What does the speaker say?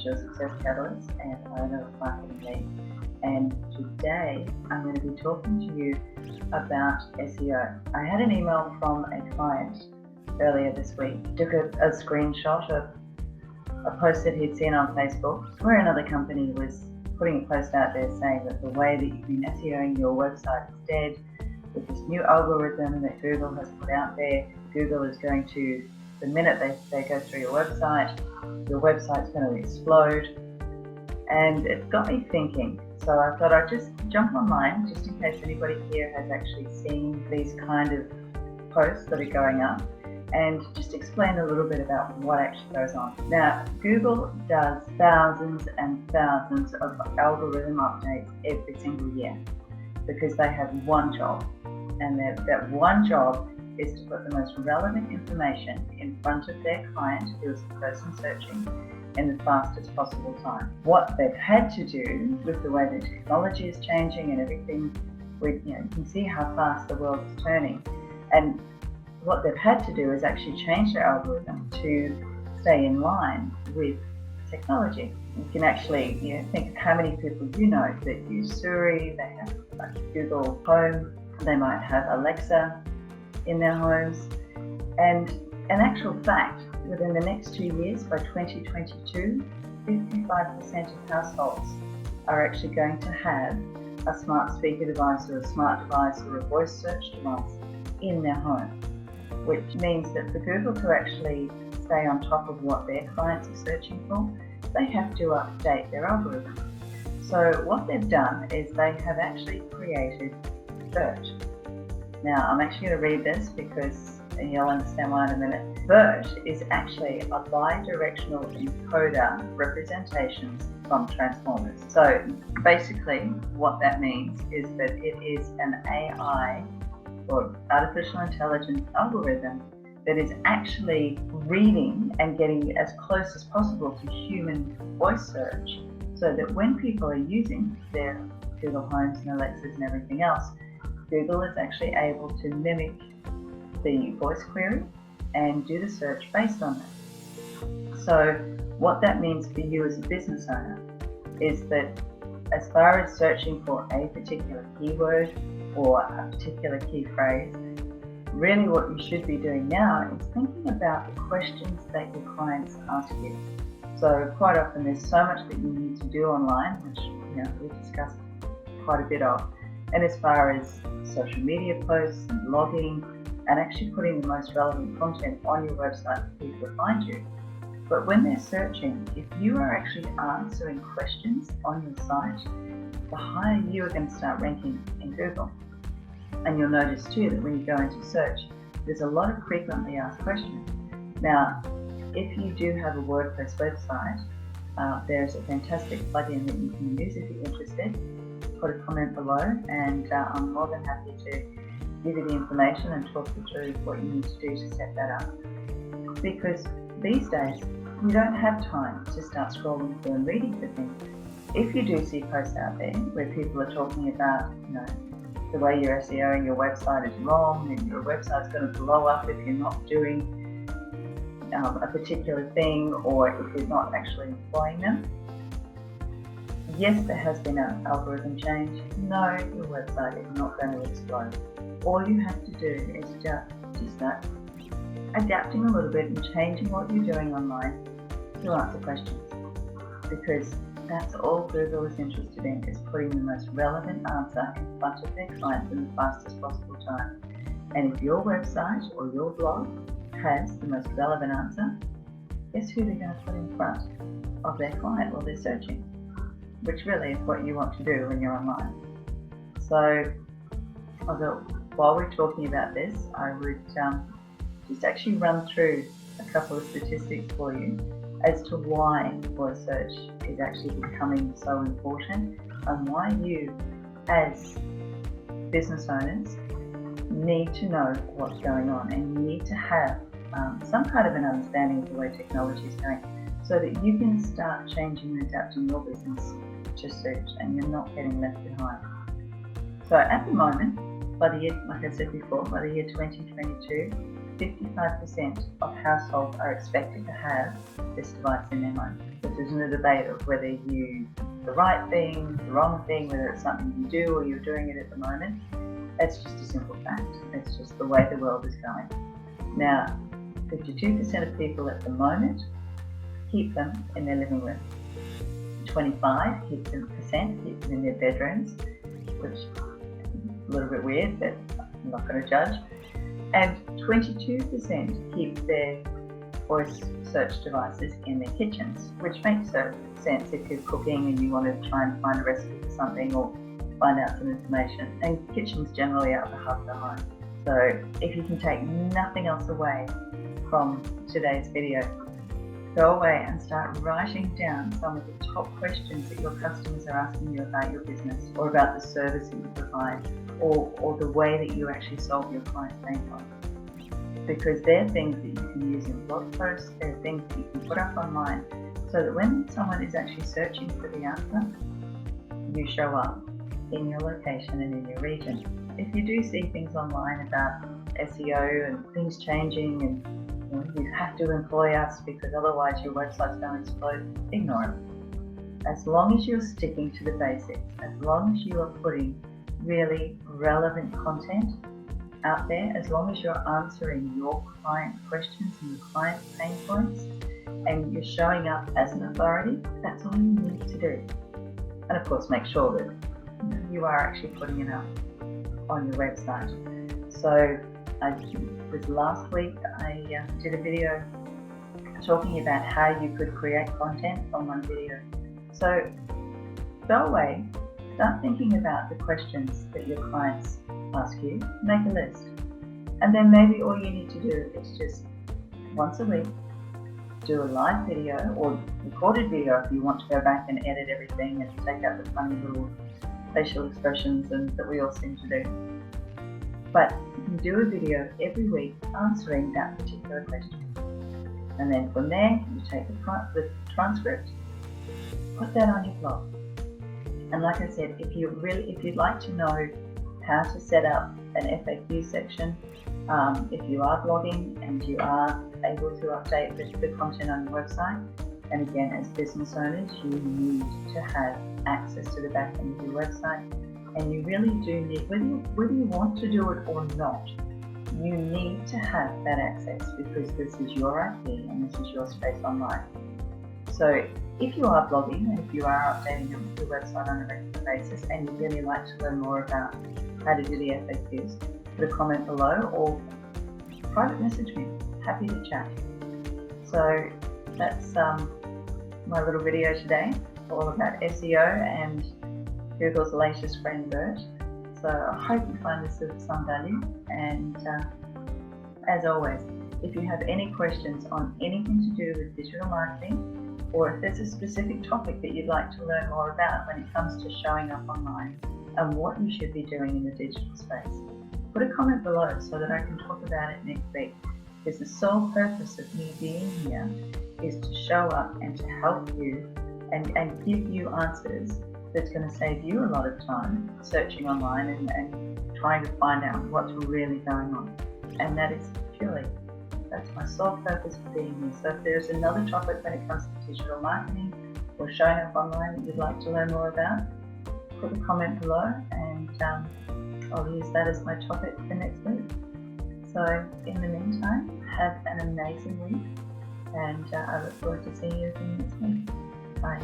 your success catalyst and owner of Marketing Lead. And today I'm going to be talking to you about SEO. I had an email from a client earlier this week. He took a screenshot of a post that he'd seen on Facebook where another company was putting a post out there saying that the way that you've been SEOing your website is dead. With this new algorithm that Google has put out there, Google is going to, the minute they go through your website's going to explode. And it got me thinking. So I thought I'd just jump online, just in case anybody here has actually seen these kind of posts that are going up, and just explain a little bit about what actually goes on. Now, Google does thousands and thousands of algorithm updates every single year because they have one job, and that one job is to put the most relevant information in front of their client, who is the person searching, in the fastest possible time. What they've had to do with the way the technology is changing and everything, you can see how fast the world is turning, and what they've had to do is actually change their algorithm to stay in line with technology. You can actually think of how many people that use SIRI, they have Google Home, they might have Alexa in their homes, and in actual fact, within the next 2 years, by 2022, 55% of households are actually going to have a smart speaker device or a smart device or a voice search device in their home, which means that for Google to actually stay on top of what their clients are searching for, they have to update their algorithm. So what they've done is they have actually created BERT. Now, I'm actually going to read this because you'll understand why in a minute. BERT is actually a bi-directional encoder representations from transformers. So basically what that means is that it is an AI or artificial intelligence algorithm that is actually reading and getting as close as possible to human voice search, so that when people are using their Google Homes and Alexas and everything else, Google is actually able to mimic the voice query and do the search based on that. So what that means for you as a business owner is that as far as searching for a particular keyword or a particular key phrase, really what you should be doing now is thinking about the questions that your clients ask you. So quite often there's so much that you need to do online, which we discussed quite a bit of, and as far as social media posts and blogging and actually putting the most relevant content on your website for people to find you. But when they're searching, if you are actually answering questions on your site, the higher you are going to start ranking in Google. And you'll notice too that when you go into search, there's a lot of frequently asked questions. Now, if you do have a WordPress website, there's a fantastic plugin that you can use if you're interested. Put a comment below, and I'm more than happy to give you the information and talk you through what you need to do to set that up. Because these days, you don't have time to start scrolling through and reading for things. If you do see posts out there where people are talking about, the way you're SEOing your website is wrong and your website's going to blow up if you're not doing a particular thing, or if you're not actually employing them. Yes, there has been an algorithm change. No, your website is not going to explode. All you have to do is just start adapting a little bit and changing what you're doing online to answer questions. Because that's all Google is interested in, is putting the most relevant answer in front of their clients in the fastest possible time. And if your website or your blog has the most relevant answer, guess who they're going to put in front of their client while they're searching? Which really is what you want to do when you're online. So, while we're talking about this, I would just actually run through a couple of statistics for you as to why voice search is actually becoming so important, and why you, as business owners, need to know what's going on, and you need to have some kind of an understanding of the way technology is going, so that you can start changing and adapting your business to suit, and you're not getting left behind. So at the moment, by the year, like I said before, by the year 2022, 55% of households are expected to have this device in their home. This isn't a debate of whether you the right thing, the wrong thing, whether it's something you do or you're doing it at the moment. It's just a simple fact. It's just the way the world is going. Now, 52% of people at the moment keep them in their living room. 25% keep them in their bedrooms, which is a little bit weird, but I'm not going to judge. And 22% keep their voice search devices in their kitchens, which makes sense if you're cooking and you want to try and find a recipe for something or find out some information. And kitchens generally are the hub of the home. So if you can take nothing else away from today's video, go away and start writing down some of the top questions that your customers are asking you about your business or about the service that you provide or the way that you actually solve your client's pain point. Because they're things that you can use in blog posts, they're things that you can put up online so that when someone is actually searching for the answer, you show up in your location and in your region. If you do see things online about SEO and things changing and you have to employ us because otherwise your website's going to explode, ignore it. As long as you're sticking to the basics, as long as you are putting really relevant content out there, as long as you're answering your client questions and your client pain points and you're showing up as an authority, that's all you need to do. And of course make sure that you are actually putting it up on your website. So last week I did a video talking about how you could create content from one video. So go away, start thinking about the questions that your clients ask you, make a list. And then maybe all you need to do is just once a week do a live video or recorded video if you want to go back and edit everything and take out the funny little facial expressions and that we all seem to do. But you can do a video every week answering that particular question. And then from there, you take the transcript, put that on your blog. And like I said, if you'd like to know how to set up an FAQ section, if you are blogging and you are able to update the content on your website, and again, as business owners, you need to have access to the back end of your website. And you really do need, whether you want to do it or not, you need to have that access because this is your IP and this is your space online. So if you are blogging and if you are updating your website on a regular basis and you'd really like to learn more about how to do the FAQs, put a comment below or private message me. Happy to chat. So that's my little video today, all about SEO and Google's latest friend BERT. So I hope you find this of some value, and as always, if you have any questions on anything to do with digital marketing, or if there's a specific topic that you'd like to learn more about when it comes to showing up online and what you should be doing in the digital space, put a comment below so that I can talk about it next week. Because the sole purpose of me being here is to show up and to help you and give you answers that's going to save you a lot of time searching online and trying to find out what's really going on. And that is that's my sole purpose for being here. So if there's another topic when it comes to digital marketing or showing up online that you'd like to learn more about, put a comment below and I'll use that as my topic for next week. So in the meantime, have an amazing week and I look forward to seeing you again next week. Bye.